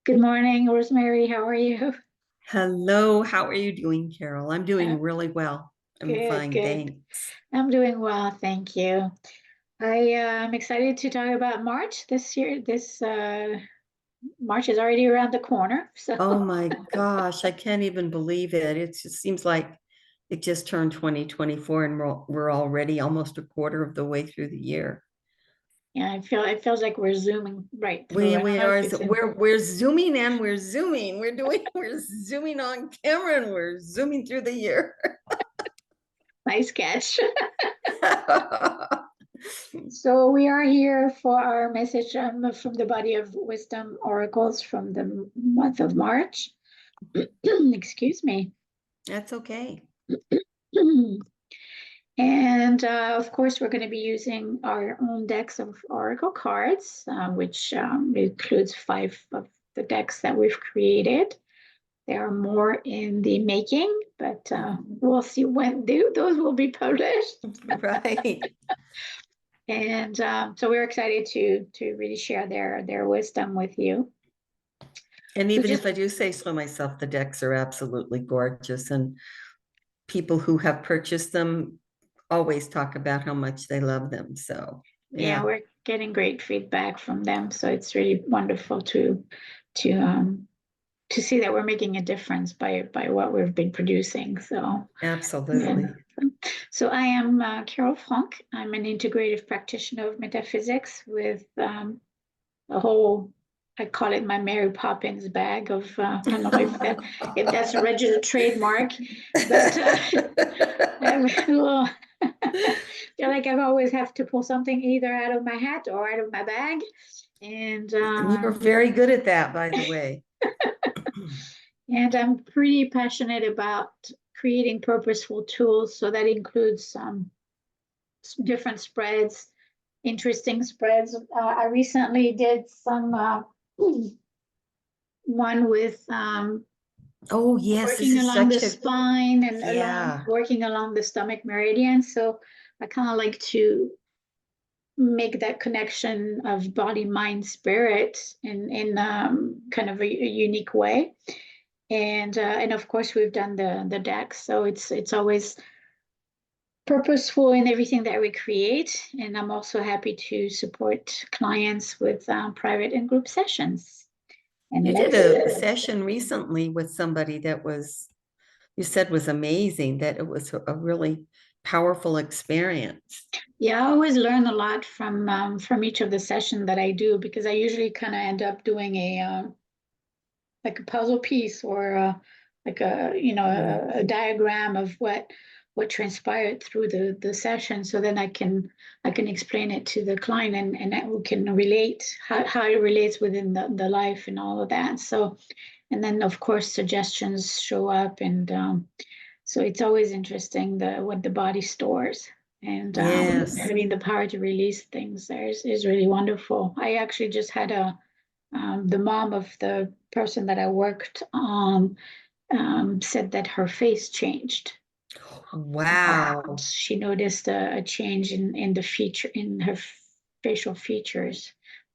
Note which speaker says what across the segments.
Speaker 1: Good morning, Rosemary. How are you?
Speaker 2: Hello, how are you doing, Carol? I'm
Speaker 1: Uh,
Speaker 2: doing really well. I'm
Speaker 1: good,
Speaker 2: fine,
Speaker 1: good.
Speaker 2: thanks.
Speaker 1: I'm doing well, thank you. I'm excited to talk about March this year. This March is already around the corner. So,
Speaker 2: Oh my gosh, I can't even believe it. It just seems like it just turned 2024 and we're already almost a quarter of the way through the year.
Speaker 1: yeah, it feels like we're zooming right through.
Speaker 2: We
Speaker 1: I don't
Speaker 2: we
Speaker 1: know if
Speaker 2: are
Speaker 1: it's in
Speaker 2: we're zooming and we're zooming. We're zooming on camera and we're zooming through the year.
Speaker 1: nice catch. So we are here for our message from the body of wisdom oracles from the month of March. Excuse me.
Speaker 2: That's okay.
Speaker 1: And of course, we're going to be using our own decks of oracle cards, which includes 5 of the decks that we've created. There are more in the making, but we'll see when those will be published.
Speaker 2: Right.
Speaker 1: And so we're excited to really share their wisdom with you.
Speaker 2: And
Speaker 1: So
Speaker 2: even
Speaker 1: just
Speaker 2: if I do say so myself, the decks are absolutely gorgeous. And people who have purchased them always talk about how much they love them. So,
Speaker 1: yeah,
Speaker 2: yeah,
Speaker 1: we're getting great feedback from them, so it's really wonderful to to see that we're making a difference by what we've been producing. So, yeah.
Speaker 2: absolutely.
Speaker 1: So I am Carole Frank. I'm an integrative practitioner of metaphysics with a whole, I call it my Mary Poppins bag of, I don't know if that's a registered trademark, but I will feel like I always have to pull something either out of my hat or out of my bag. And
Speaker 2: You're very good at that, by the way.
Speaker 1: And I'm pretty passionate about creating purposeful tools. So that includes different spreads, interesting spreads. I recently did some one with
Speaker 2: Oh, yes, this
Speaker 1: working
Speaker 2: is
Speaker 1: along the
Speaker 2: such a,
Speaker 1: spine and along
Speaker 2: yeah,
Speaker 1: working along the stomach meridian. So I kind of like to make that connection of body, mind, spirit in kind of a unique way. And of course we've done the decks, so it's always purposeful in everything that we create. And I'm also happy to support clients with private and group sessions. And
Speaker 2: you did
Speaker 1: let's
Speaker 2: a session recently with somebody that was, you said was amazing, that it was a really powerful experience.
Speaker 1: yeah, I always learn a lot from each of the session that I do, because I usually kind of end up doing a like a puzzle piece or like a
Speaker 2: Mm.
Speaker 1: a diagram of what transpired through the session, so then I can explain it to the client, and that we can relate how it relates within the life and all of that. So, and then of course suggestions show up, and so it's always interesting what the body stores, and
Speaker 2: Yes.
Speaker 1: having the power to release things there is really wonderful. I actually just had a the mom of the person that I worked on said that her face changed.
Speaker 2: Wow.
Speaker 1: She noticed a change in the feature in her facial features.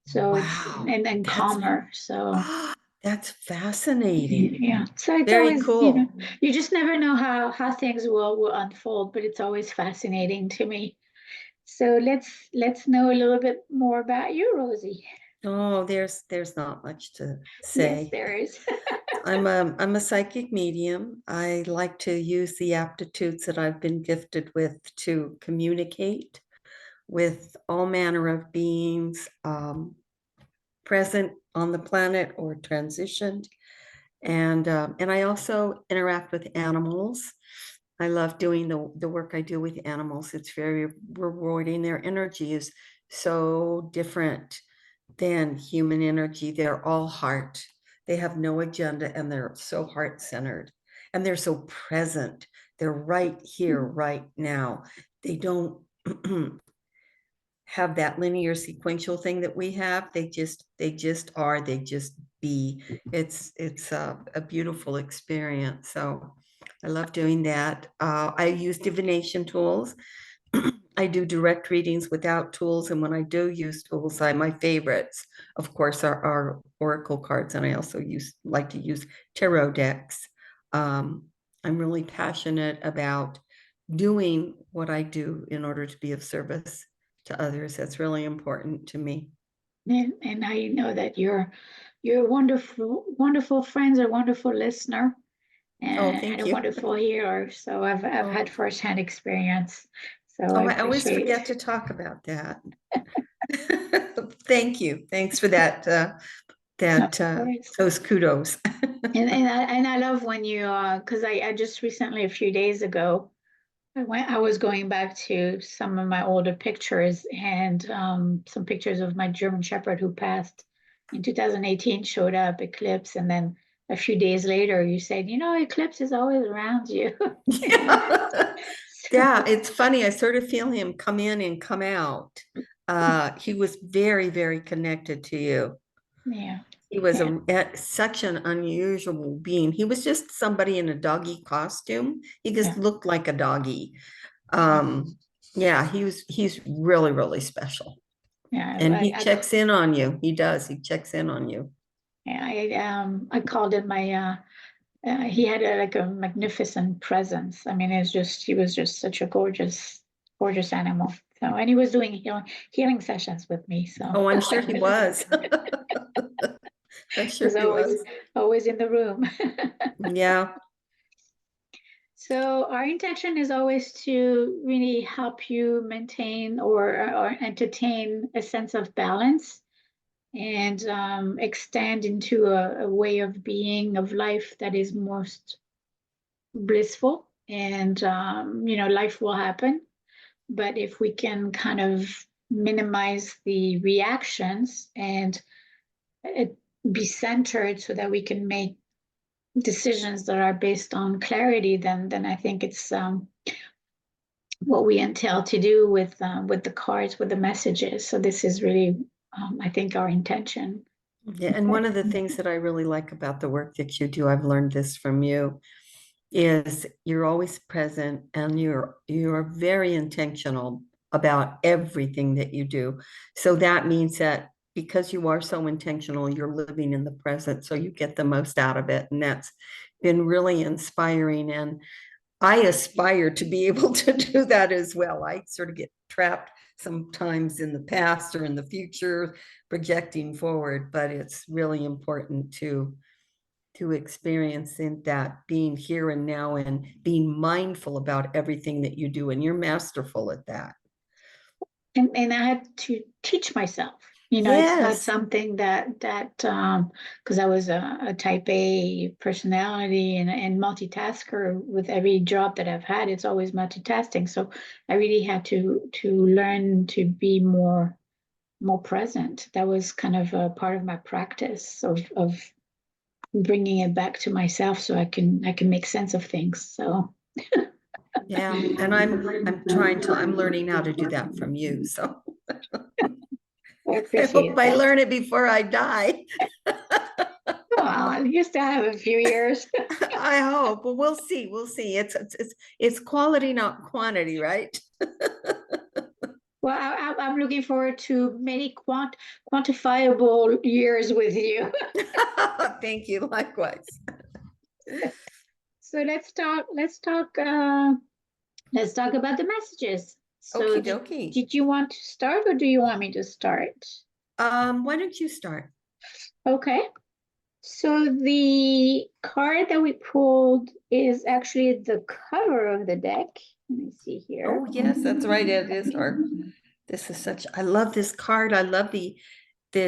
Speaker 1: So it's
Speaker 2: Wow.
Speaker 1: and then
Speaker 2: That's
Speaker 1: calmer. So
Speaker 2: that's fascinating.
Speaker 1: yeah. So it's
Speaker 2: Very
Speaker 1: always,
Speaker 2: cool.
Speaker 1: you just never know how things will unfold, but it's always fascinating to me. So let's know a little bit more about you, Rosie.
Speaker 2: Oh, there's not much to
Speaker 1: Yes,
Speaker 2: say.
Speaker 1: there is.
Speaker 2: I'm a psychic medium. I like to use the aptitudes that I've been gifted with to communicate with all manner of beings present on the planet or transitioned. And I also interact with animals. I love doing the work I do with animals. It's very rewarding. Their energy is so different than human energy. They're all heart. They have no agenda and they're so heart centered and they're so present. They're right here, right now. They don't have that linear sequential thing that we have. They just are, they just be. It's a beautiful experience. So I love doing that. I use divination tools. I do direct readings without tools, and when I do use tools, my favorites, of course, are oracle cards, and I also like to use tarot decks. Um, I'm really passionate about doing what I do in order to be of service to others. That's really important to me.
Speaker 1: And I know that you're wonderful, wonderful friends, a wonderful listener,
Speaker 2: Oh,
Speaker 1: and
Speaker 2: thank
Speaker 1: a
Speaker 2: you.
Speaker 1: wonderful healer. So I've
Speaker 2: Oh,
Speaker 1: had firsthand experience. So
Speaker 2: oh,
Speaker 1: I
Speaker 2: I always
Speaker 1: appreciate.
Speaker 2: forget to talk about that. Thank you. Thanks for that.
Speaker 1: Of course.
Speaker 2: Those kudos.
Speaker 1: And I love when you because I just recently, a few days ago, I was going back to some of my older pictures, and some pictures of my German Shepherd who passed in 2018 showed up, Eclipse, and then a few days later you said, Eclipse is always around you.
Speaker 2: Yeah. Yeah,
Speaker 1: So,
Speaker 2: it's funny. I sort of feel him come in and come out. He was very, very connected to you.
Speaker 1: yeah,
Speaker 2: He was
Speaker 1: yeah,
Speaker 2: such an unusual being. He was just somebody in a doggy costume. He
Speaker 1: yeah,
Speaker 2: just looked like a doggy.
Speaker 1: yeah,
Speaker 2: Yeah, he's really, really special.
Speaker 1: yeah.
Speaker 2: And he checks in on you. He does. He checks in on you.
Speaker 1: I called it my he had like a magnificent presence. I mean, he was just such a gorgeous, gorgeous animal. So, and he was doing healing sessions with me. So
Speaker 2: Oh, I'm sure he was. I'm
Speaker 1: he
Speaker 2: sure
Speaker 1: was
Speaker 2: he
Speaker 1: always,
Speaker 2: was.
Speaker 1: always in the room.
Speaker 2: Yeah.
Speaker 1: So our intention is always to really help you maintain or entertain a sense of balance and extend into a way of being, of life that is most blissful. And life will happen, but if we can kind of minimize the reactions and it be centered so that we can make decisions that are based on clarity, then I think it's what we entail to do with the cards, with the messages. So this is really, I think, our intention.
Speaker 2: Yeah. And one of the things that I really like about the work that you do, I've learned this from you, is you're always present and you're very intentional about everything that you do. So that means that because you are so intentional, you're living in the present, so you get the most out of it. And that's been really inspiring. And I aspire to be able to do that as well. I sort of get trapped sometimes in the past or in the future, projecting forward, but it's really important to experience in that being here and now and being mindful about everything that you do, and you're masterful at that.
Speaker 1: And I had to teach myself. It's not
Speaker 2: Yes.
Speaker 1: something that because I was a type A personality and multitasker with every job that I've had, it's always multitasking. So I really had to learn to be more present. That was kind of a part of my practice of bringing it back to myself so I can make sense of things. So
Speaker 2: Yeah. And I'm learning how to do that from you. So
Speaker 1: I
Speaker 2: I hope
Speaker 1: appreciate
Speaker 2: I
Speaker 1: that.
Speaker 2: learn it before I die.
Speaker 1: Well, you still have a few years.
Speaker 2: I hope. Well, we'll see. We'll see. It's quality, not quantity, right?
Speaker 1: Well, I'm looking forward to many quantifiable years with you.
Speaker 2: Thank you. Likewise.
Speaker 1: So let's talk about the messages. So
Speaker 2: Okie
Speaker 1: did
Speaker 2: dokie.
Speaker 1: did you want to start or do you want me to start?
Speaker 2: Why don't you start?
Speaker 1: Okay. So the card that we pulled is actually the cover of the deck. Let me see here.
Speaker 2: Oh, yes, that's right. It is hard. This is such, I love this card. I love the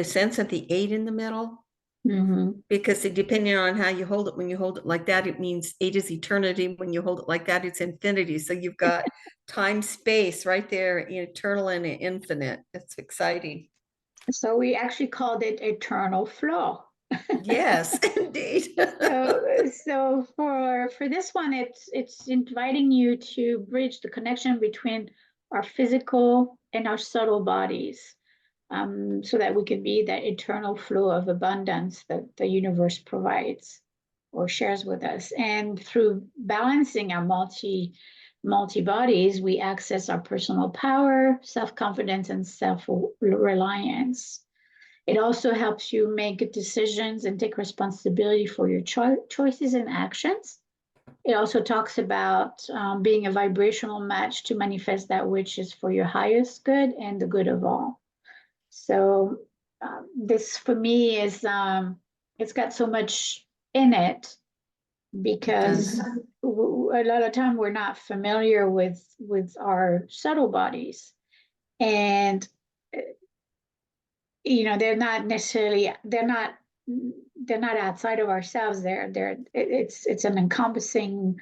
Speaker 2: sense of the 8 in the middle,
Speaker 1: Mm-hmm.
Speaker 2: because depending on how you hold it, when you hold it like that, it means 8 is eternity. When you hold it like that, it's infinity. So you've got time, space right there, eternal and infinite. It's exciting.
Speaker 1: So we actually called it eternal flow.
Speaker 2: Yes, indeed.
Speaker 1: So for this one, it's inviting you to bridge the connection between our physical and our subtle bodies, so that we can be that eternal flow of abundance that the universe provides or shares with us. And through balancing our multi-bodies, we access our personal power, self-confidence, and self-reliance. It also helps you make decisions and take responsibility for your choices and actions. It also talks about being a vibrational match to manifest that which is for your highest good and the good of all. So this for me is, it's got so much in it, because a lot of time we're not familiar with our subtle bodies, and they're not necessarily, they're not outside of ourselves. It's an encompassing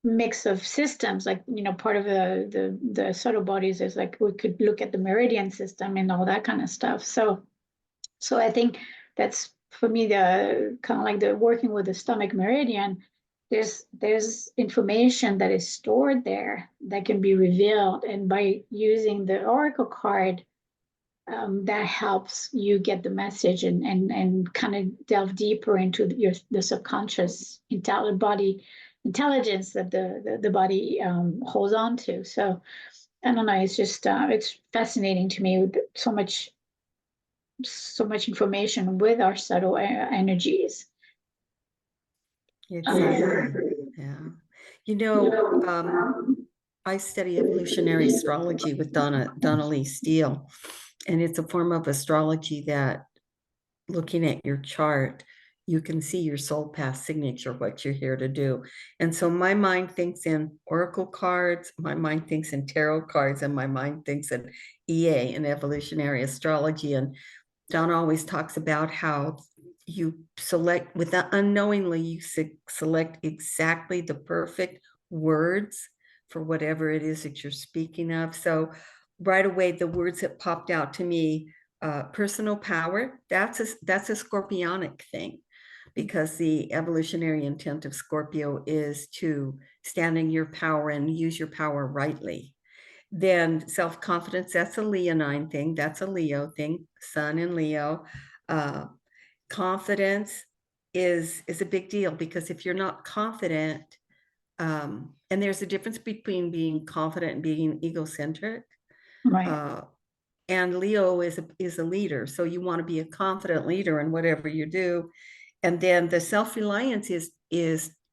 Speaker 1: mix of systems. Like, part of the subtle bodies is like, we could look at the meridian system and all that kind of stuff. So I think that's, for me, the kind of like the working with the stomach meridian, there's information that is stored there that can be revealed, and by using the oracle card, that helps you get the message and kind of delve deeper into the subconscious body intelligence that the body holds on to. So I don't know, it's just it's fascinating to me, with so much information with our subtle energies.
Speaker 2: Exactly. Yeah. I study evolutionary astrology with Donna Lee Steele, and it's a form of astrology that, looking at your chart, you can see your soul path signature, what you're here to do. And so my mind thinks in oracle cards, my mind thinks in tarot cards, and my mind thinks in EA, in evolutionary astrology. And Donna always talks about how you select, without unknowingly, you select exactly the perfect words for whatever it is that you're speaking of. So right away, the words that popped out to me, personal power, that's a scorpionic thing, because the evolutionary intent of Scorpio is to stand in your power and use your power rightly. Then self-confidence, that's a Leonine thing, that's a Leo thing, Sun in Leo. Confidence is a big deal, because if you're not confident, and there's a difference between being confident and being egocentric.
Speaker 1: Right.
Speaker 2: And Leo is a leader, so you want to be a confident leader in whatever you do. And then the self-reliance is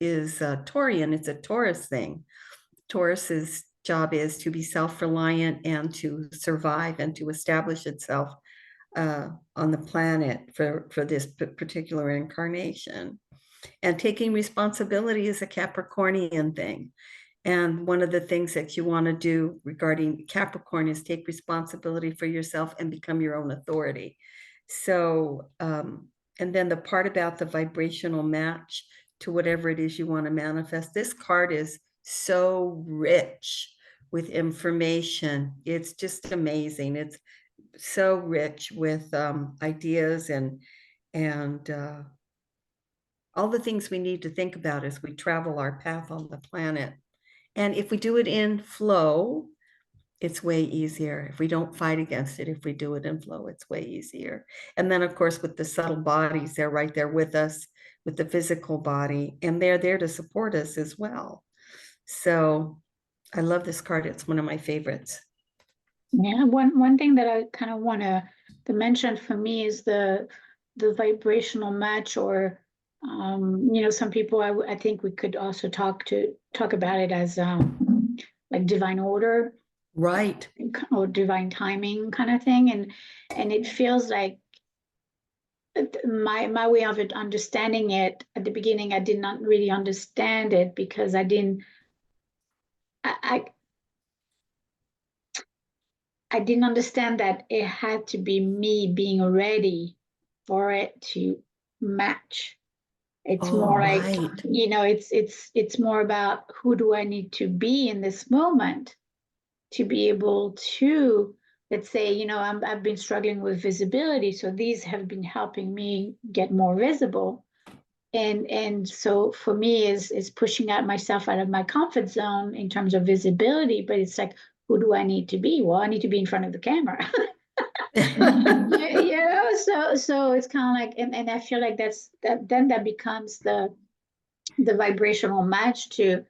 Speaker 2: Taurian. It's a Taurus thing. Taurus's job is to be self-reliant and to survive and to establish itself on the planet for this particular incarnation. And taking responsibility is a Capricornian thing. And one of the things that you want to do regarding Capricorn is take responsibility for yourself and become your own authority. So, and then the part about the vibrational match to whatever it is you want to manifest, this card is so rich with information. It's just amazing. It's so rich with ideas and all the things we need to think about as we travel our path on the planet. And if we do it in flow, it's way easier. If we don't fight against it, if we do it in flow, it's way easier. And then, of course, with the subtle bodies, they're right there with us, with the physical body, and they're there to support us as well. So I love this card. It's one of my favorites.
Speaker 1: Yeah, one thing that I kind of want to mention for me is the vibrational match, or some people, I think we could also talk about it as like divine order,
Speaker 2: Right.
Speaker 1: or divine timing kind of thing, and it feels like my way of understanding it at the beginning, I did not really understand it, because I didn't understand that it had to be me being ready for it to match. It's more like,
Speaker 2: right.
Speaker 1: It's more about, who do I need to be in this moment to be able to, let's say, I've been struggling with visibility, so these have been helping me get more visible. And so for me is pushing out myself out of my comfort zone in terms of visibility, but it's like, who do I need to be? Well, I need to be in front of the camera. So it's kind of like, and I feel like that becomes the vibrational match to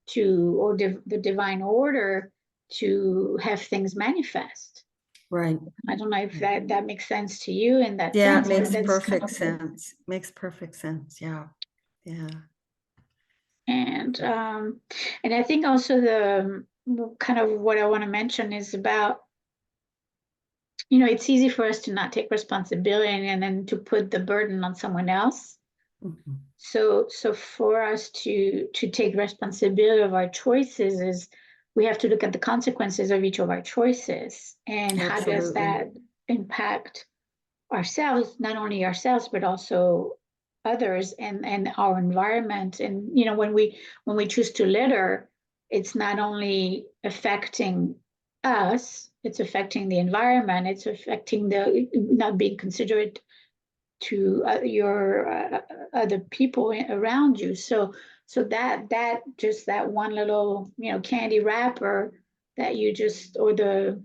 Speaker 1: to, or the divine order to have things manifest.
Speaker 2: Right.
Speaker 1: I don't know if that makes sense to you in that
Speaker 2: Yeah,
Speaker 1: sense.
Speaker 2: it makes
Speaker 1: That's kind
Speaker 2: perfect
Speaker 1: of,
Speaker 2: sense. Makes perfect sense. Yeah. Yeah.
Speaker 1: and I think also the kind of what I want to mention is about, it's easy for us to not take responsibility and then to put the burden on someone else.
Speaker 2: Mhm.
Speaker 1: So for us to take responsibility of our choices is we have to look at the consequences of each of our choices and how does
Speaker 2: Absolutely.
Speaker 1: that impact ourselves, not only ourselves, but also others and our environment. And when we choose to litter, it's not only affecting us, it's affecting the environment, it's affecting the not being considerate to your other people around you. So that just that one little candy wrapper that you just, or the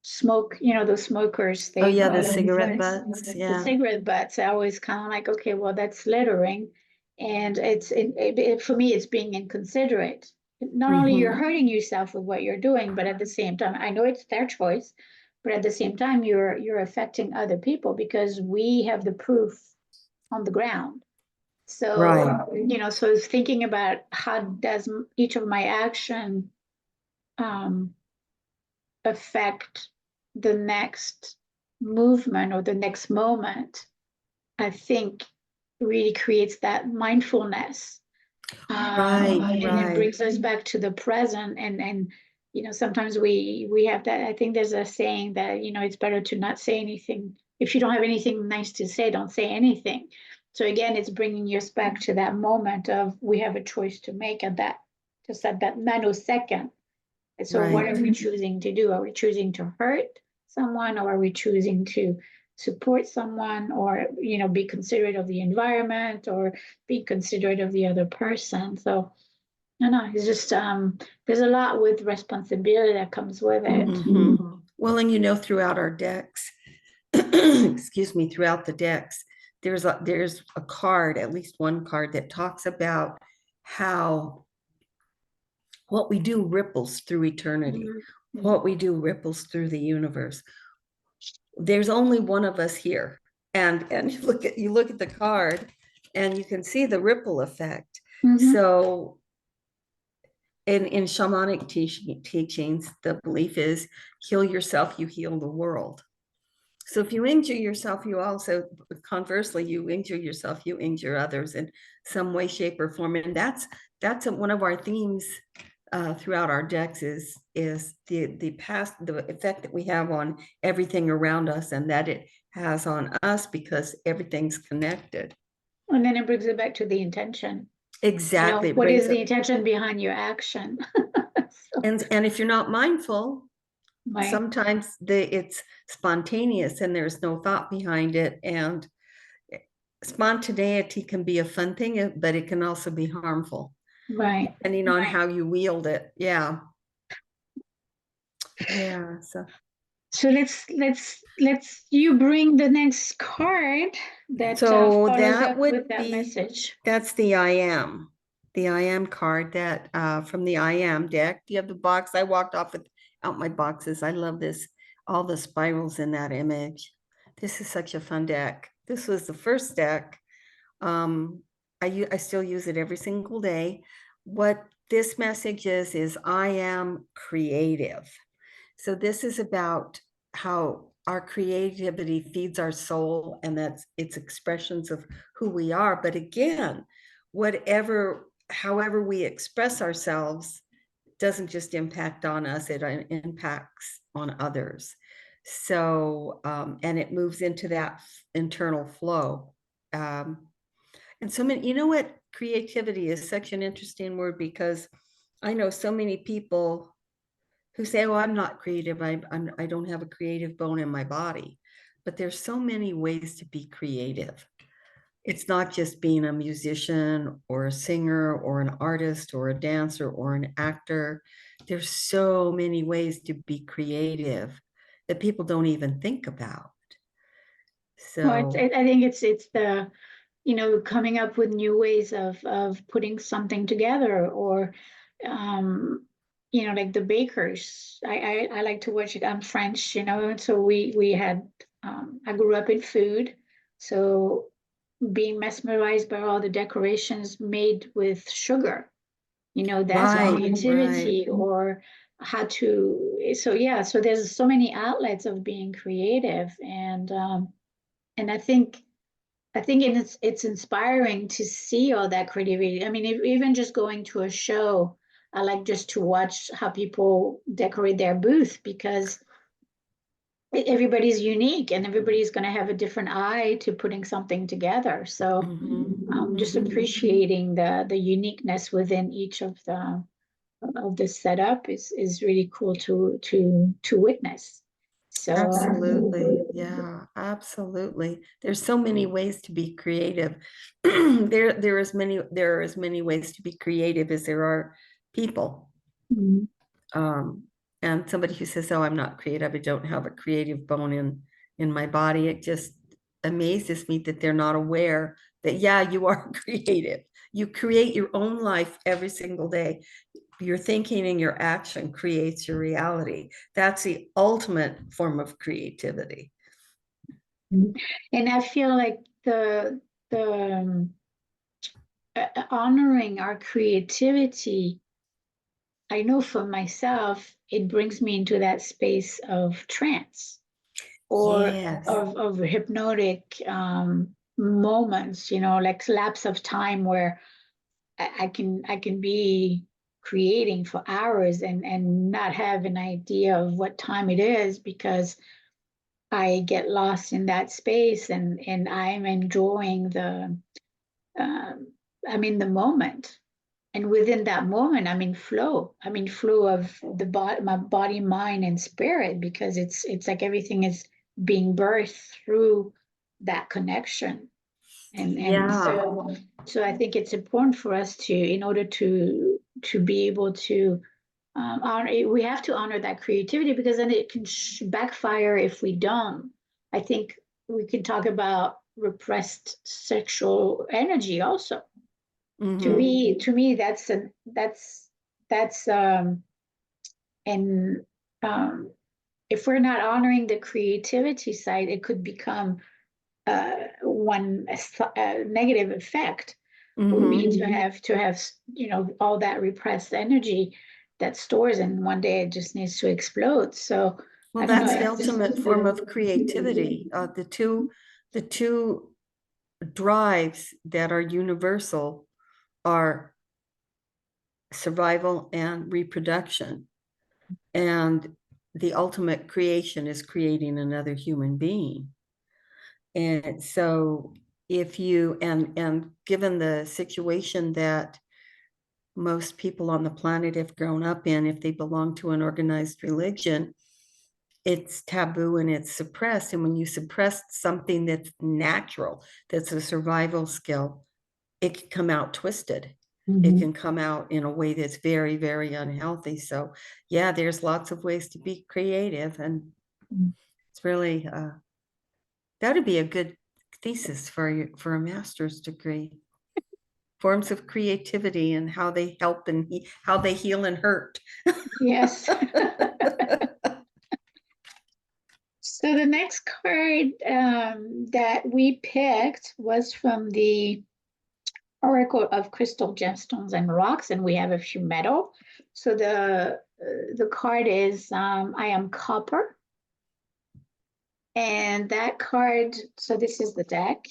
Speaker 1: smoke, the smokers,
Speaker 2: Oh
Speaker 1: they
Speaker 2: yeah,
Speaker 1: call
Speaker 2: the
Speaker 1: it
Speaker 2: cigarette butts.
Speaker 1: the
Speaker 2: Yeah.
Speaker 1: cigarette butts. I always kind of like, okay, well, that's littering, and for me, it's being inconsiderate. Not only you're
Speaker 2: Hmm.
Speaker 1: hurting yourself with what you're doing, but at the same time, I know it's their choice, but at the same time, you're affecting other people because we have the proof on the ground. So,
Speaker 2: Right.
Speaker 1: so thinking about how does each of my action um, affect the next movement or the next moment, I think really creates that mindfulness.
Speaker 2: Right.
Speaker 1: And it
Speaker 2: Right.
Speaker 1: brings us back to the present. And sometimes we have that. I think there's a saying that, it's better to not say anything. If you don't have anything nice to say, don't say anything. So again, it's bringing us back to that moment of we have a choice to make at that, just at that nanosecond. And so what
Speaker 2: Right.
Speaker 1: are we choosing to do? Are we choosing to hurt someone, or are we choosing to support someone, or be considerate of the environment, or be considerate of the other person? So I know it's just there's a lot with responsibility that comes with it.
Speaker 2: Hmm. Well, and throughout our decks, excuse me, throughout the decks, there's a card, at least one card that talks about how what we do ripples through eternity.
Speaker 1: Mhm.
Speaker 2: What we do ripples through the universe. There's only one of us here. And you look at the card and you can see the ripple effect.
Speaker 1: Mhm.
Speaker 2: So in shamanic teachings, the belief is heal yourself, you heal the world. So if you injure yourself, you also, conversely, you injure yourself, you injure others in some way, shape, or form. And that's one of our themes throughout our decks is the effect that we have on everything around us, and that it has on us because everything's connected.
Speaker 1: And then it brings it back to the intention.
Speaker 2: Exactly. It
Speaker 1: What is
Speaker 2: brings
Speaker 1: the
Speaker 2: it,
Speaker 1: intention behind your action? So,
Speaker 2: and if you're not mindful,
Speaker 1: right,
Speaker 2: sometimes it's spontaneous and there's no thought behind it. And spontaneity can be a fun thing, but it can also be harmful
Speaker 1: right.
Speaker 2: depending on how you wield it. Yeah. Yeah.
Speaker 1: So let's you bring the next card that
Speaker 2: So
Speaker 1: follows
Speaker 2: that
Speaker 1: up
Speaker 2: would
Speaker 1: with that
Speaker 2: be,
Speaker 1: message.
Speaker 2: that's the I am card that from the I am deck. Do you have the box? I walked off without my boxes. I love this, all the spirals in that image. This is such a fun deck. This was the first deck. I still use it every single day. What this message is I am creative. So this is about how our creativity feeds our soul, and that's its expressions of who we are. But again, however we express ourselves doesn't just impact on us, it impacts on others. So, and it moves into that internal flow. And so many, what? Creativity is such an interesting word because I know so many people who say, "Oh, I'm not creative. I don't have a creative bone in my body." But there's so many ways to be creative. It's not just being a musician or a singer or an artist or a dancer or an actor. There's so many ways to be creative that people don't even think about.
Speaker 1: Well,
Speaker 2: So,
Speaker 1: I think it's the coming up with new ways of putting something together, or like the bakers. I like to watch it. I'm French, so we had I grew up in food, so being mesmerized by all the decorations made with sugar, that's
Speaker 2: Right, right.
Speaker 1: creativity. Or how to, so yeah, so there's so many outlets of being creative. And I think it's inspiring to see all that creativity. I mean, even just going to a show, I like just to watch how people decorate their booth, because everybody's unique and everybody's going to have a different eye to putting something together. So just appreciating the uniqueness within each of the setup is really cool to witness. So
Speaker 2: Absolutely. Yeah, absolutely. There's so many ways to be creative. There are as many ways to be creative as there are people.
Speaker 1: mm,
Speaker 2: Um, and somebody who says, "Oh, I'm not creative, I don't have a creative bone in my body," it just amazes me that they're not aware that, yeah, you are creative. You create your own life every single day. Your thinking and your action creates your reality. That's the ultimate form of creativity.
Speaker 1: and I feel like the honoring our creativity, I know for myself, it brings me into that space of trance, or
Speaker 2: Yes.
Speaker 1: of hypnotic moments, like lapse of time where I can be creating for hours and not have an idea of what time it is, because I get lost in that space, and I'm enjoying um, I'm in the moment. And within that moment, I'm in flow. I'm in flow of my body, mind, and spirit, because it's like everything is being birthed through that connection. And
Speaker 2: Yeah.
Speaker 1: so I think it's important for us to, in order to be able to honor, we have to honor that creativity, because then it can backfire if we don't. I think we can talk about repressed sexual energy also. To
Speaker 2: Mhm.
Speaker 1: me, that's and um, if we're not honoring the creativity side, it could become one negative effect would be
Speaker 2: Mhm.
Speaker 1: to have all that repressed energy that stores, and one day it just needs to explode. So
Speaker 2: Well,
Speaker 1: I don't
Speaker 2: that's the
Speaker 1: know.
Speaker 2: ultimate form of creativity. The two drives that are universal are survival and reproduction. And the ultimate creation is creating another human being. And so if you and given the situation that most people on the planet have grown up in, if they belong to an organized religion, it's taboo and it's suppressed. And when you suppress something that's natural, that's a survival skill, it can come out twisted. It
Speaker 1: Mhm.
Speaker 2: can come out in a way that's very, very unhealthy. So yeah, there's lots of ways to be creative. And it's really that'd be a good thesis for a master's degree. Forms of creativity and how they help and how they heal and hurt.
Speaker 1: Yes. So the next card that we picked was from the Oracle of Crystal Gemstones and Rocks, and we have a few metal. So the card is I am Copper, and that card. So this is the deck,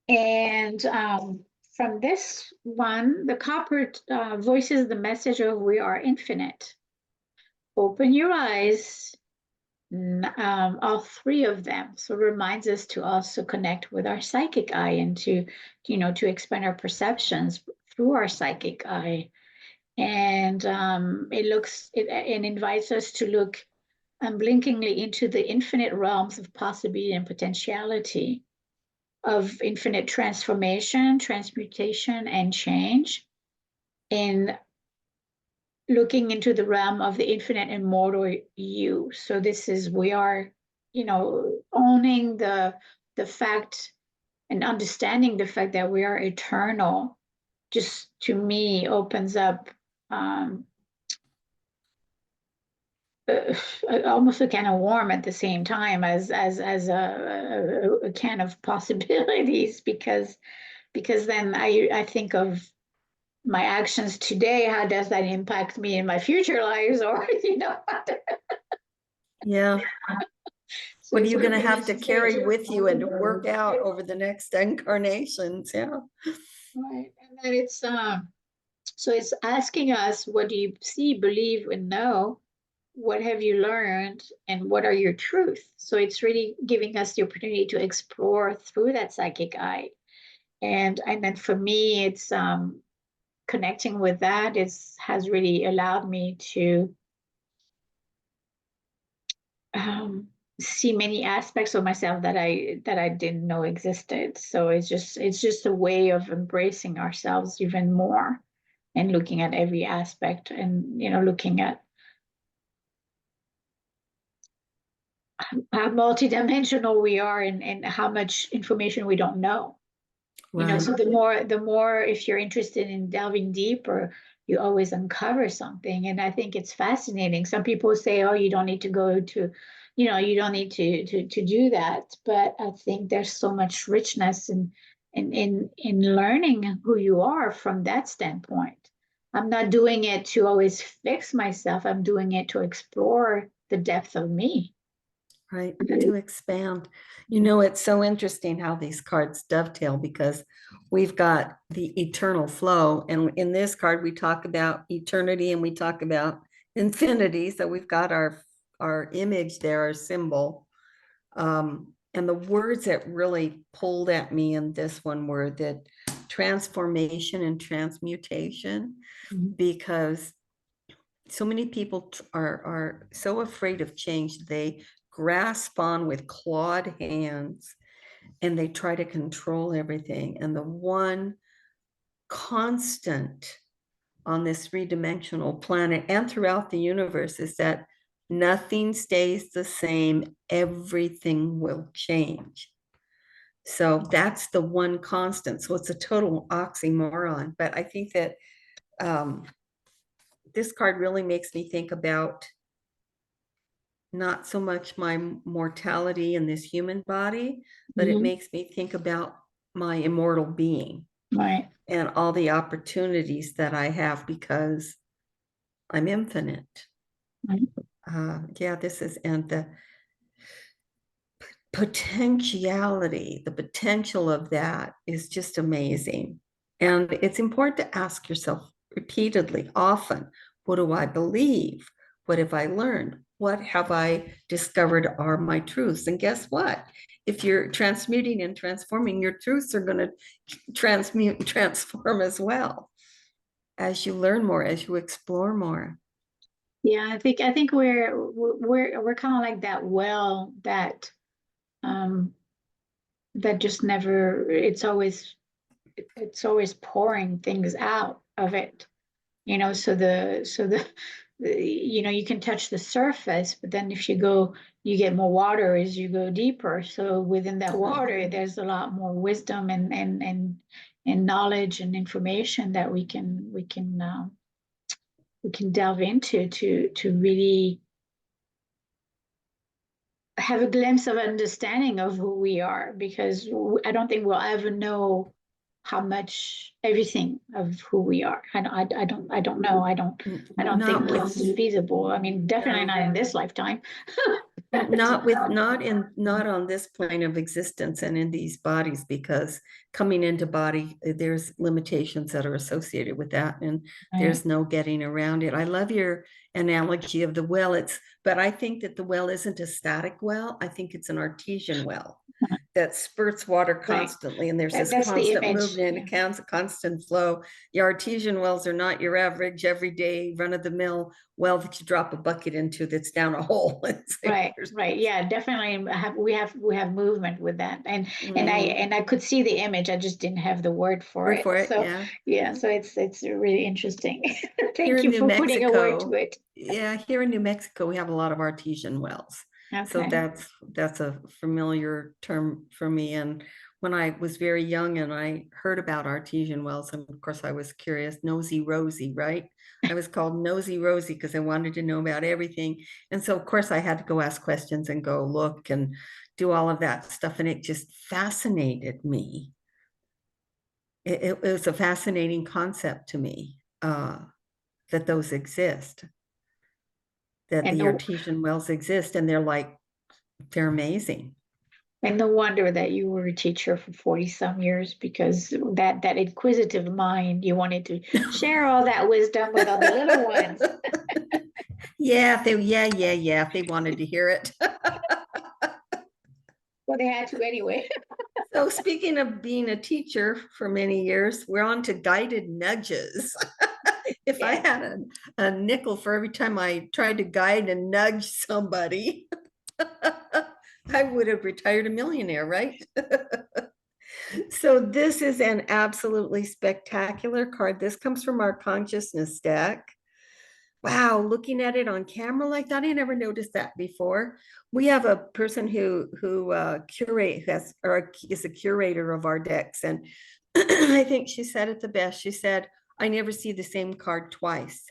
Speaker 1: and from this one, the Copper voices the message of we are infinite. Open your eyes, all three of them. So it reminds us to also connect with our psychic eye, and to expand our perceptions through our psychic eye. And it invites us to look unblinkingly into the infinite realms of possibility and potentiality, of infinite transformation, transmutation, and change, in looking into the realm of the infinite immortal you. So this is, we are, owning the fact and understanding the fact that we are eternal, just to me opens up uh, almost a can of worm at the same time as a can of possibilities, because then I think of my actions today. How does that impact me in my future lives? Or
Speaker 2: Yeah.
Speaker 1: so
Speaker 2: What are
Speaker 1: it's
Speaker 2: you going to
Speaker 1: really
Speaker 2: have to carry with you and to work out over the next incarnations? Yeah.
Speaker 1: right. And then it's so it's asking us, what do you see, believe, and know? What have you learned, and what are your truths? So it's really giving us the opportunity to explore through that psychic eye. And then for me, it's connecting with that is has really allowed me to um, see many aspects of myself that I didn't know existed. So it's just a way of embracing ourselves even more, and looking at every aspect, and looking at how multidimensional we are, and how much information we don't know.
Speaker 2: Right.
Speaker 1: So the more, if you're interested in delving deeper, you always uncover something. And I think it's fascinating. Some people say, oh, you don't need to go to, you don't need to do that. But I think there's so much richness in learning who you are from that standpoint. I'm not doing it to always fix myself. I'm doing it to explore the depth of me.
Speaker 2: Right. To expand. It's so interesting how these cards dovetail, because we've got the eternal flow. And in this card, we talk about eternity and we talk about infinity. So we've got our image there, our symbol. And the words that really pulled at me in this one were that transformation and transmutation,
Speaker 1: Mhm.
Speaker 2: because so many people are so afraid of change. They grasp on with clawed hands and they try to control everything. And the one constant on this three-dimensional planet and throughout the universe is that nothing stays the same, everything will change. So that's the one constant. So it's a total oxymoron. But I think that this card really makes me think about not so much my mortality in this human body, but it
Speaker 1: Mhm.
Speaker 2: makes me think about my immortal being
Speaker 1: Right.
Speaker 2: and all the opportunities that I have because I'm infinite.
Speaker 1: Right.
Speaker 2: Yeah, this is, and the potentiality, the potential of that is just amazing. And it's important to ask yourself repeatedly, often, what do I believe? What have I learned? What have I discovered are my truths? And guess what? If you're transmuting and transforming, your truths are going to transmute and transform as well as you learn more, as you explore more.
Speaker 1: Yeah, I think we're kind of like that well um that just never, it's always pouring things out of it. So you can touch the surface, but then if you get more water as you go deeper. So within that water, there's a lot more wisdom and knowledge and information that we can delve into to really have a glimpse of understanding of who we are, because I don't think we'll ever know how much everything of who we are. I don't know. I don't
Speaker 2: Not
Speaker 1: think
Speaker 2: with
Speaker 1: it's feasible. I mean, definitely
Speaker 2: no.
Speaker 1: not in this lifetime.
Speaker 2: Not on this plane of existence and in these bodies, because coming into body, there's limitations that are associated with that, and
Speaker 1: Right.
Speaker 2: there's no getting around it. I love your analogy of the well. But I think that the well isn't a static well. I think it's an artesian well that spurts water
Speaker 1: Right.
Speaker 2: constantly, and there's this
Speaker 1: That's the
Speaker 2: constant
Speaker 1: image.
Speaker 2: movement
Speaker 1: Yeah.
Speaker 2: and a constant flow. Your artesian wells are not your average everyday run-of-the-mill well that you drop a bucket into that's down a hole.
Speaker 1: Right, right. Yeah, definitely we have movement with that. And I
Speaker 2: Mhm.
Speaker 1: and I could see the image. I just didn't have the word for
Speaker 2: Word
Speaker 1: it.
Speaker 2: for it,
Speaker 1: So
Speaker 2: yeah.
Speaker 1: yeah, so it's really interesting.
Speaker 2: Here
Speaker 1: Thank
Speaker 2: in
Speaker 1: you
Speaker 2: New
Speaker 1: for putting a word to
Speaker 2: Mexico,
Speaker 1: it.
Speaker 2: yeah, here in New Mexico, we have a lot of artesian wells. So
Speaker 1: Okay.
Speaker 2: that's a familiar term for me. And when I was very young and I heard about artesian wells, and of course I was curious, nosy Rosie, right? I was called Nosy Rosie because I wanted to know about everything. And so of course I had to go ask questions and go look and do all of that stuff. And it just fascinated me. It was a fascinating concept to me, that those exist, that
Speaker 1: And
Speaker 2: the
Speaker 1: no,
Speaker 2: artesian wells exist, and they're amazing.
Speaker 1: and no wonder that you were a teacher for 40 some years, because that inquisitive mind, you wanted to share all that wisdom with all the little ones.
Speaker 2: Yeah, if they wanted to hear it.
Speaker 1: Well, they had to anyway.
Speaker 2: So speaking of being a teacher for many years, we're on to guided nudges. If I
Speaker 1: Yeah.
Speaker 2: had a nickel for every time I tried to guide and nudge somebody, I would have retired a millionaire, right? So this is an absolutely spectacular card. This comes from our consciousness deck. Wow, looking at it on camera like that, I never noticed that before. We have a person who is a curator of our decks, and I think she said it the best. She said, "I never see the same card twice,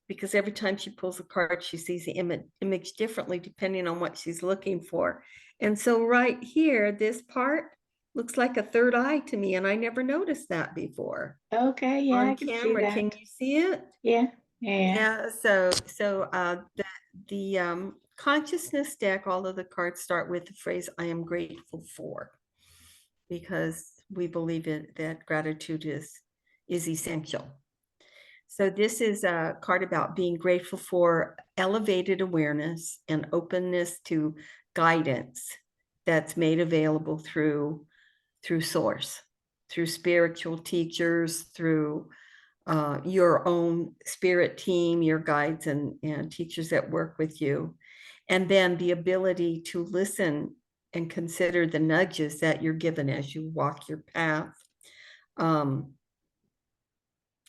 Speaker 2: because every time she pulls a card, she sees the image differently depending on what she's looking for." And so right here, this part looks like a third eye to me, and I never noticed that before
Speaker 1: Okay, yeah, I
Speaker 2: on
Speaker 1: can see
Speaker 2: camera. Can
Speaker 1: that.
Speaker 2: you see it?
Speaker 1: Yeah, yeah.
Speaker 2: Yeah, so the consciousness deck, all of the cards start with the phrase "I am grateful for," because we believe that gratitude is essential. So this is a card about being grateful for elevated awareness and openness to guidance that's made available through source, through spiritual teachers, through your own spirit team, your guides and teachers that work with you. And then the ability to listen and consider the nudges that you're given as you walk your path.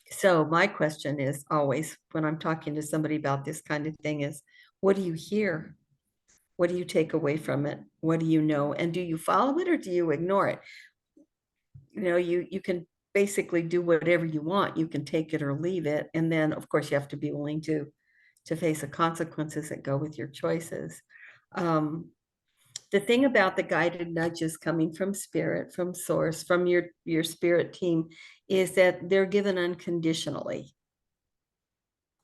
Speaker 2: So my question is always, when I'm talking to somebody about this kind of thing, is what do you hear? What do you take away from it? What do you know? And do you follow it or do you ignore it? You know, you can basically do whatever you want. You can take it or leave it. And then of course you have to be willing to face the consequences that go with your choices. The thing about the guided nudges coming from spirit, from source, from your spirit team, is that they're given unconditionally.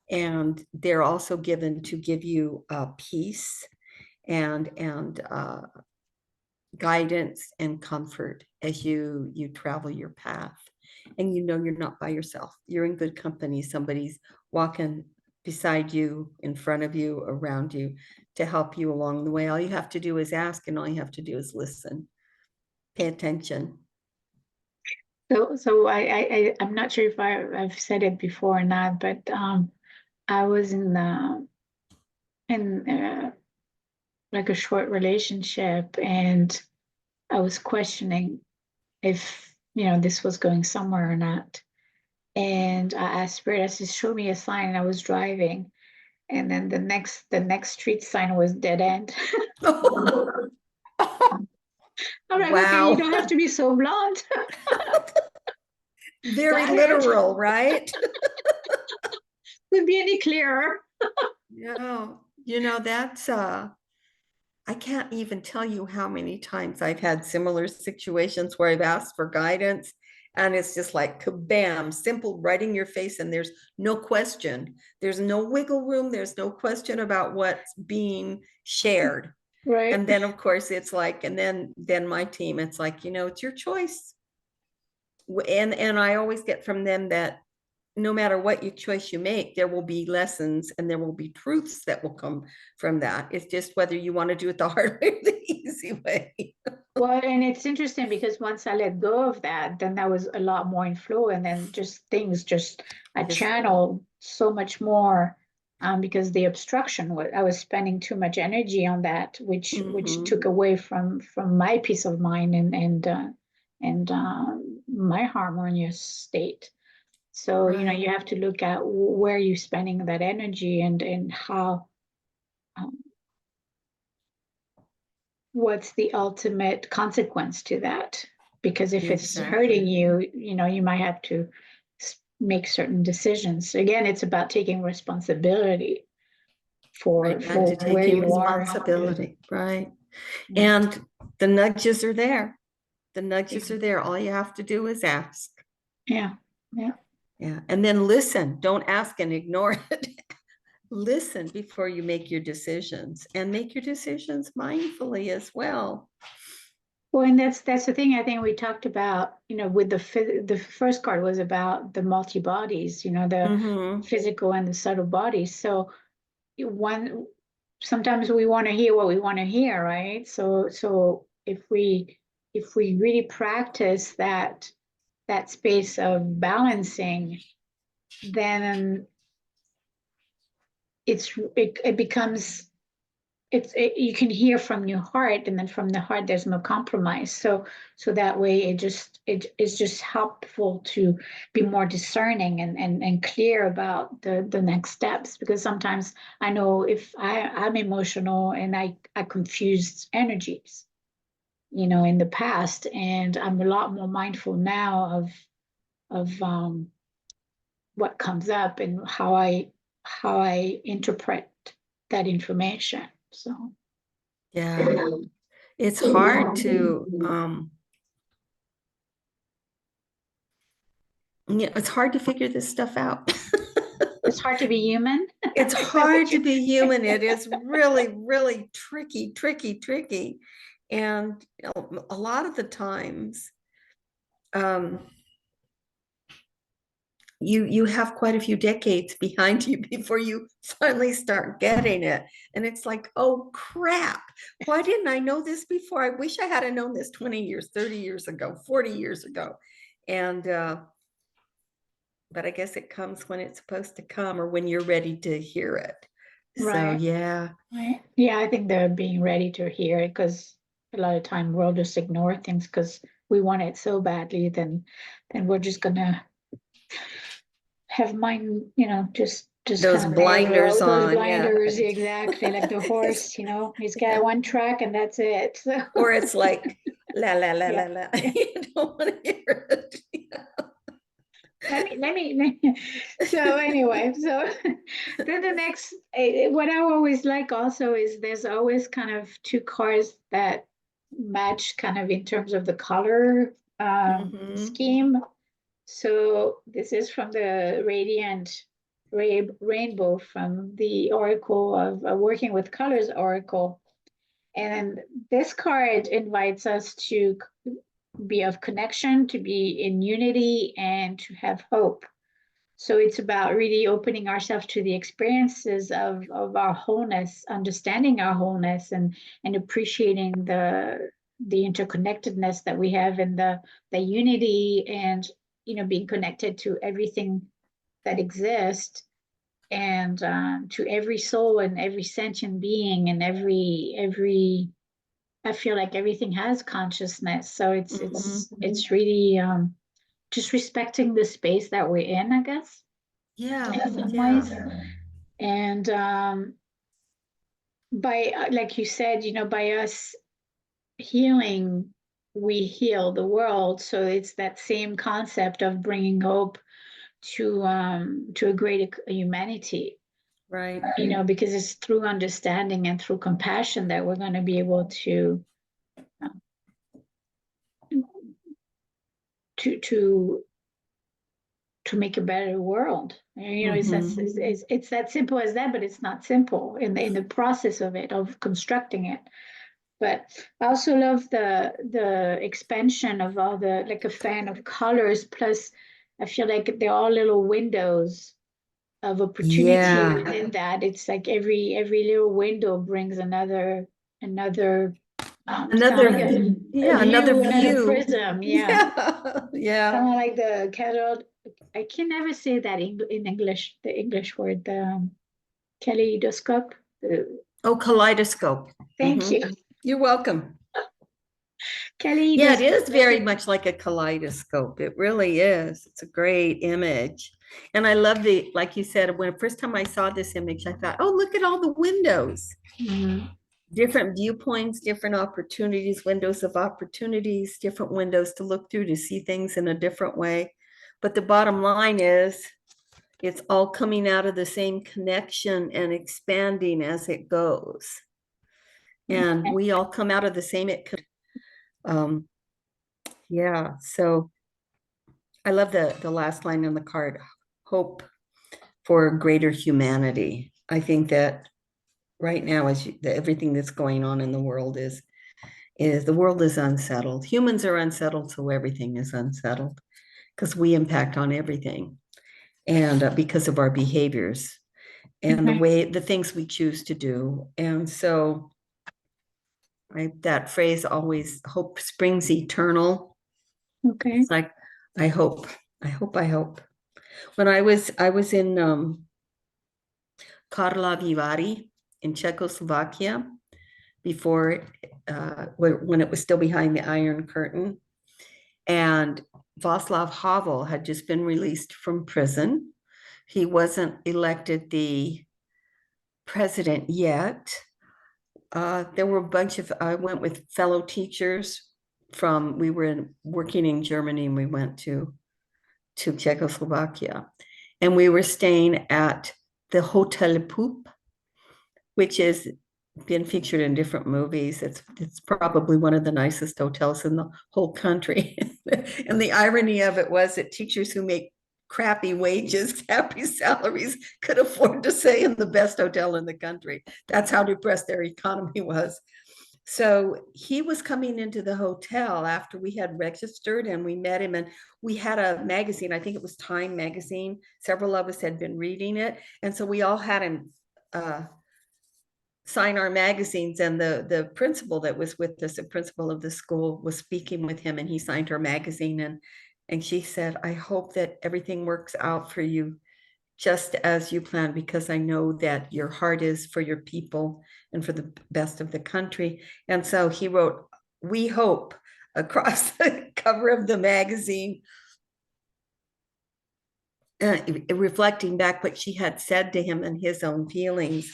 Speaker 2: And they're also given to give you peace and guidance and comfort as you travel your path. And you know you're not by yourself. You're in good company. Somebody's walking beside you, in front of you, around you, to help you along the way. All you have to do is ask, and all you have to do is listen. Pay attention.
Speaker 1: So I'm not sure if I've said it before or not, but I was in like a short relationship, and I was questioning if this was going somewhere or not. And I asked Spirit, I said, show me a sign. And I was driving, and then the next street sign was dead end. I'm like, okay, you
Speaker 2: Wow.
Speaker 1: don't have to be so blunt.
Speaker 2: Very
Speaker 1: Got it.
Speaker 2: literal, right?
Speaker 1: Could be any clearer.
Speaker 2: Yeah. That's I can't even tell you how many times I've had similar situations where I've asked for guidance and it's just like kabam, simple right in your face, and there's no question. There's no wiggle room. There's no question about what's being shared.
Speaker 1: Right.
Speaker 2: And then of course it's like, and then my team, it's like, it's your choice. And I always get from them that no matter what your choice you make, there will be lessons and there will be truths that will come from that. It's just whether you want to do it the hard way or the easy way.
Speaker 1: Well, and it's interesting because once I let go of that, then that was a lot more in flow, and then I
Speaker 2: Just
Speaker 1: channeled so much more, because the obstruction was, I was spending too much energy on that, which took away from my peace of mind and my harmonious state. So
Speaker 2: right.
Speaker 1: you have to look at where you're spending that energy, and how, um, what's the ultimate consequence to that. because if it's hurting you, you might have to make certain decisions. Again, it's about taking responsibility for where you
Speaker 2: responsibility, right? And the nudges are there. The nudges are there. All you have to do is ask.
Speaker 1: Yeah.
Speaker 2: And then listen. Don't ask and ignore it. Listen before you make your decisions, and make your decisions mindfully as well.
Speaker 1: Well, and that's the thing I think we talked about, with the first card was about the multi-bodies, the physical and the subtle bodies. So sometimes we want to hear what we want to hear, right? So if we really practice that space of balancing, then it becomes you can hear from your heart, and then from the heart there's no compromise. So that way it is just helpful to be more discerning and clear about the next steps, because sometimes I know if I'm emotional and I confused energies, in the past, and I'm a lot more mindful now of what comes up and how I interpret that information. So
Speaker 2: yeah, it's hard to it's hard to figure this stuff out.
Speaker 1: It's hard to be human.
Speaker 2: It's hard to be human. It is really, really tricky. And a lot of the times, you have quite a few decades behind you before you finally start getting it. And it's like, oh crap, why didn't I know this before? I wish I had known this 20 years, 30 years ago, 40 years ago. And but I guess it comes when it's supposed to come, or when you're ready to hear it.
Speaker 1: Right.
Speaker 2: So yeah.
Speaker 1: Right. Yeah, I think they're being ready to hear it, because a lot of time we'll just ignore things because we want it so badly, then we're just gonna have mind, just
Speaker 2: those
Speaker 1: kind of
Speaker 2: blinders on.
Speaker 1: Those blinders, yeah. Exactly, like the horse, he's got one track and that's it. So.
Speaker 2: Or it's like la la la la la. You don't want to hear it.
Speaker 1: Let me. So anyway, so then the next, what I always like also is there's always kind of two cards that match kind of in terms of the color scheme. So this is from the Radiant Rainbow, from the Oracle of Working with Colors Oracle. And this card invites us to be of connection, to be in unity, and to have hope. So it's about really opening ourselves to the experiences of our wholeness, understanding our wholeness, and appreciating the interconnectedness that we have, and the unity, and being connected to everything that exists, and to every soul and every sentient being, and every I feel like everything has consciousness. So it's really just respecting the space that we're in, I guess.
Speaker 2: Yeah.
Speaker 1: In some ways. And by, like you said, by us healing, we heal the world. So it's that same concept of bringing hope to a greater humanity.
Speaker 2: Right.
Speaker 1: Because it's through understanding and through compassion that we're going to be able to make a better world. It's that simple as that, but it's not simple in the process of it, of constructing it. But I also love the expansion of all the, like a fan of colors. Plus, I feel like they're all little windows of opportunity in that. It's like every little window brings another view, another prism.
Speaker 2: Yeah.
Speaker 1: Kind of like the Carole. I can never say that in English. The English word, the kaleidoscope.
Speaker 2: Kaleidoscope.
Speaker 1: Thank you.
Speaker 2: You're welcome.
Speaker 1: Kaleidoscope.
Speaker 2: Yeah, it is very much like a kaleidoscope. It really is. It's a great image. And I love like you said, when the first time I saw this image, I thought, oh, look at all the windows. different viewpoints, different opportunities, windows of opportunities, different windows to look through to see things in a different way. But the bottom line is it's all coming out of the same connection and expanding as it goes. And we all come out of the same, yeah. So I love the last line on the card, hope for greater humanity. I think that right now, everything that's going on in the world is the world is unsettled. Humans are unsettled, so everything is unsettled because we impact on everything, and because of our behaviors and the things we choose to do. And so, that phrase always, hope springs eternal.
Speaker 1: Okay.
Speaker 2: It's like, I hope. When I was in Karlovy in Czechoslovakia before, when it was still behind the Iron Curtain, and Václav Havel had just been released from prison. He wasn't elected the president yet. There were a bunch of, I went with fellow teachers we were working in Germany, and we went to Czechoslovakia, and we were staying at the Hotel Poop, which has been featured in different movies. It's probably one of the nicest hotels in the whole country. And the irony of it was that teachers who make crappy wages, happy salaries, could afford to stay in the best hotel in the country. That's how depressed their economy was. So he was coming into the hotel after we had registered, and we met him, and we had a magazine. I think it was Time magazine. Several of us had been reading it. And so we all had him sign our magazines, and the principal that was with us, the principal of the school, was speaking with him, and he signed her magazine, and she said, I hope that everything works out for you just as you planned, because I know that your heart is for your people and for the best of the country. And so he wrote, we hope, across the cover of the magazine, reflecting back what she had said to him and his own feelings.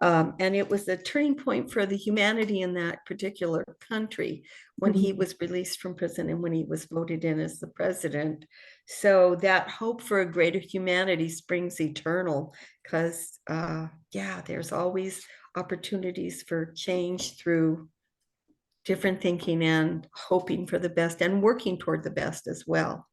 Speaker 2: And it was a turning point for the humanity in that particular country when he was released from prison and when he was voted in as the president. So that hope for a greater humanity springs eternal, because, there's always opportunities for change through different thinking and hoping for the best and working toward the best as well.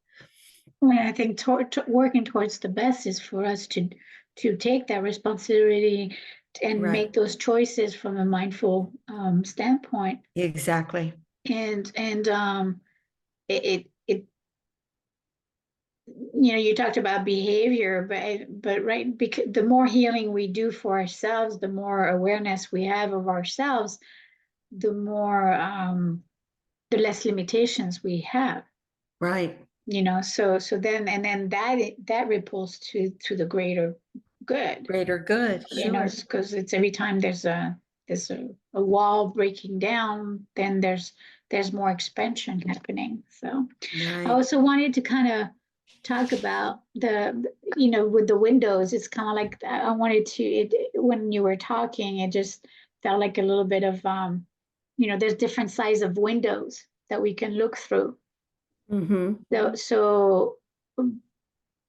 Speaker 1: Well, I think working towards the best is for us to take that responsibility and make those choices from a mindful standpoint.
Speaker 2: Exactly.
Speaker 1: And it you talked about behavior, but right, because the more healing we do for ourselves, the more awareness we have of ourselves, the more the less limitations we have.
Speaker 2: Right.
Speaker 1: So then that ripples to the greater good.
Speaker 2: Greater good. Sure.
Speaker 1: Because it's every time there's a wall breaking down, then there's more expansion happening. So I also wanted to kind of talk about with the windows. It's kind of like I wanted to, when you were talking, it just felt like a little bit of there's different size of windows that we can look through. So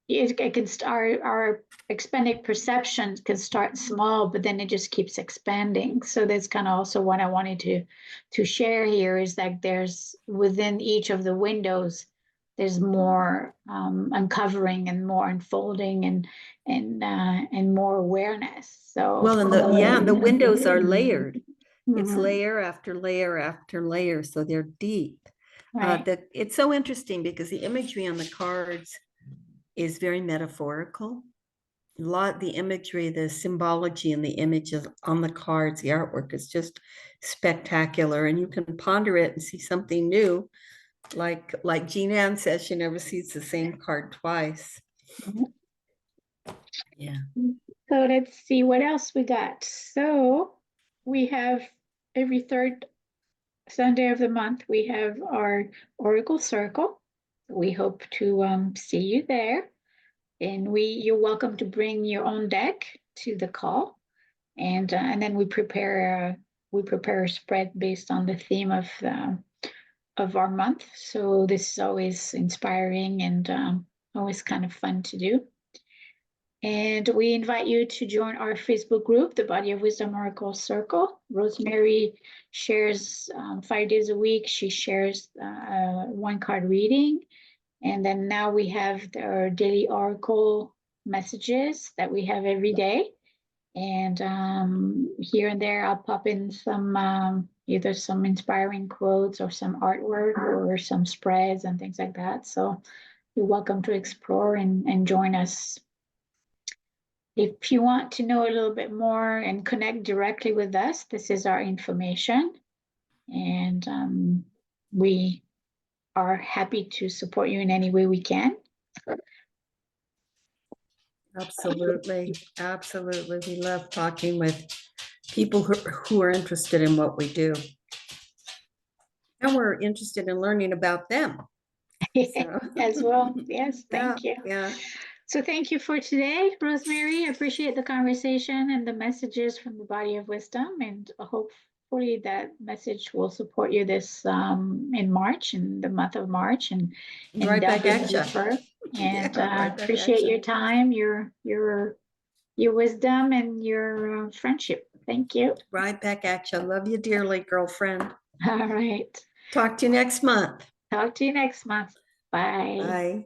Speaker 1: it can start, our expanded perception can start small, but then it just keeps expanding. So that's kind of also what I wanted to share here, is that there's, within each of the windows, there's more uncovering and more unfolding and more awareness. So
Speaker 2: and the windows are layered. It's layer after layer after layer, so they're deep. It's so interesting because the imagery on the cards is very metaphorical. The imagery, the symbology and the images on the cards, the artwork is just spectacular, and you can ponder it and see something new. Like Jean Ann says, she never sees the same card twice. Yeah.
Speaker 1: So let's see what else we got. So we have every third Sunday of the month, we have our Oracle Circle. We hope to see you there. And you're welcome to bring your own deck to the call. And then we prepare we prepare a spread based on the theme of our month. So this is always inspiring and always kind of fun to do. And we invite you to join our Facebook group, the Body of Wisdom Oracle Circle. Rosemary shares 5 days a week. She shares one card reading. And then now we have our daily oracle messages that we have every day. And here and there, I'll pop in some either some inspiring quotes or some artwork or some spreads and things like that. So you're welcome to explore and join us. If you want to know a little bit more and connect directly with us, this is our information. And we are happy to support you in any way we can.
Speaker 2: Absolutely. Absolutely. We love talking with people who are interested in what we do. And we're interested in learning about them. So.
Speaker 1: As well. Yes, thank you.
Speaker 2: Yeah.
Speaker 1: So thank you for today, Rosemary. I appreciate the conversation and the messages from the Body of Wisdom, and hopefully that message will support you this in March, in the month of March, and
Speaker 2: Right back
Speaker 1: delving
Speaker 2: at ya.
Speaker 1: deeper. And
Speaker 2: Yeah, right back at
Speaker 1: appreciate
Speaker 2: ya.
Speaker 1: your time, your wisdom, and your friendship. Thank you.
Speaker 2: Right back at you. Love you dearly, girlfriend.
Speaker 1: All right.
Speaker 2: Talk to you next month.
Speaker 1: Talk to you next month. Bye.
Speaker 2: Bye.